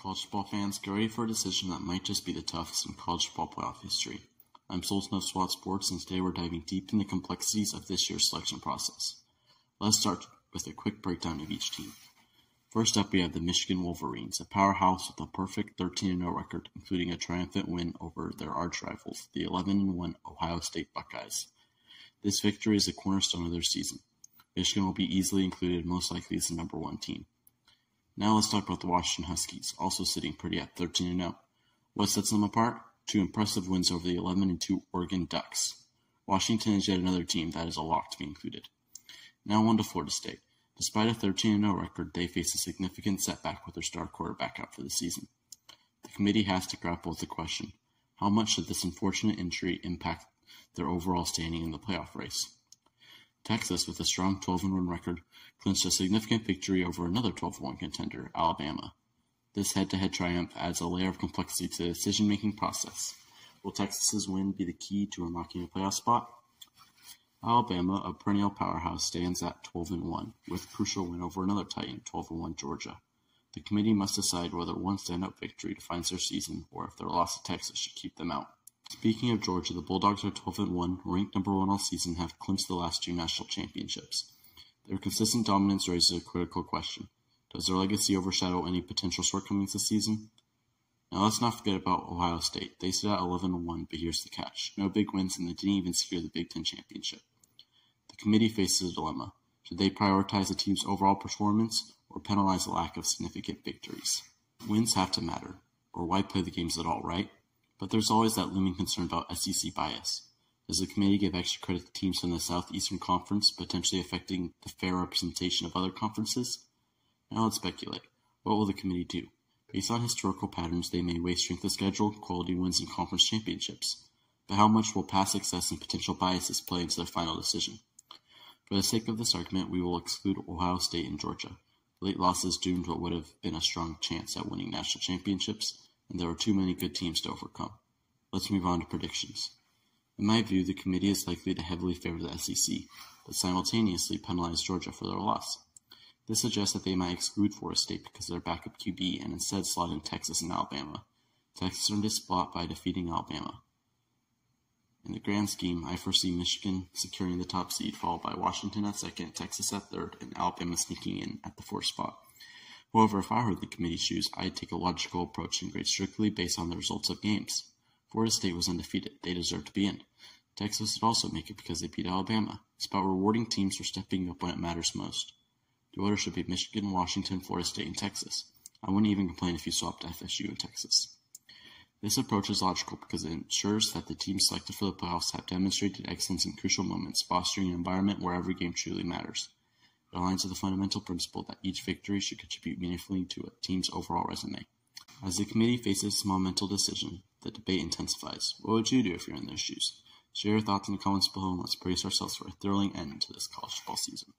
College football fans, get ready for a decision that might just be the toughest in college football playoff history. I'm Sultan of SWAT Sports, and today we're diving deep into the complexities of this year's selection process. Let's start with a quick breakdown of each team. First up, we have the Michigan Wolverines, a powerhouse with a perfect 13-0 record, including a triumphant win over their arch-rivals, the 11-1 Ohio State Buckeyes. This victory is the cornerstone of their season. Michigan will be easily included, most likely as the number 1 team. Now let's talk about the Washington Huskies, also sitting pretty at 13-0. What sets them apart? 2 impressive wins over the 11-2 Oregon Ducks. Washington is yet another team that is a lock to be included. Now on to Florida State. Despite a 13-0 record, they face a significant setback with their star quarterback out for the season. The committee has to grapple with the question, how much should this unfortunate injury impact their overall standing in the playoff race? Texas, with a strong 12-1 record, clinched a significant victory over another 12-1 contender, Alabama. This head-to-head triumph adds a layer of complexity to the decision-making process. Will Texas's win be the key to unlocking a playoff spot? Alabama, a perennial powerhouse, stands at 12-1, with a crucial win over another Titan, 12-1 Georgia. The committee must decide whether one standout victory defines their season, or if their loss to Texas should keep them out. Speaking of Georgia, the Bulldogs are 12-1, ranked number 1 all season, have clinched the last 2 national championships. Their consistent dominance raises a critical question. Does their legacy overshadow any potential shortcomings this season? Now let's not forget about Ohio State. They sit at 11-1, but here's the catch. No big wins, and they didn't even secure the Big Ten championship. The committee faces a dilemma. Should they prioritize the team's overall performance, or penalize the lack of significant victories? Wins have to matter, or why play the games at all, right? But there's always that looming concern about SEC bias. Does the committee give extra credit to teams from the Southeastern Conference, potentially affecting the fair representation of other conferences? Now let's speculate. What will the committee do? Based on historical patterns, they may weigh strength of schedule, quality wins, and conference championships. But how much will past success and potential biases play into their final decision? For the sake of this argument, we will exclude Ohio State and Georgia. Late losses doomed what would have been a strong chance at winning national championships, and there are too many good teams to overcome. Let's move on to predictions. In my view, the committee is likely to heavily favor the SEC, but simultaneously penalize Georgia for their loss. This suggests that they might exclude Florida State because of their backup QB and instead slot in Texas and Alabama. Texas earned its spot by defeating Alabama. In the grand scheme, I foresee Michigan securing the top seed, followed by Washington at 2nd, Texas at 3rd, and Alabama sneaking in at the 4th spot. However, if I were the committee's shoes, I'd take a logical approach and grade strictly based on the results of games. Florida State was undefeated. They deserve to be in. Texas would also make it because they beat Alabama. It's about rewarding teams for stepping up when it matters most. The order should be Michigan, Washington, Florida State, and Texas. I wouldn't even complain if you swapped FSU and Texas. This approach is logical because it ensures that the teams selected for the playoffs have demonstrated excellence in crucial moments, fostering an environment where every game truly matters. It aligns with the fundamental principle that each victory should contribute meaningfully to a team's overall resume. As the committee faces this monumental decision, the debate intensifies. What would you do if you're in their shoes? Share your thoughts in the comments below, and let's brace ourselves for a thrilling end to this college football season.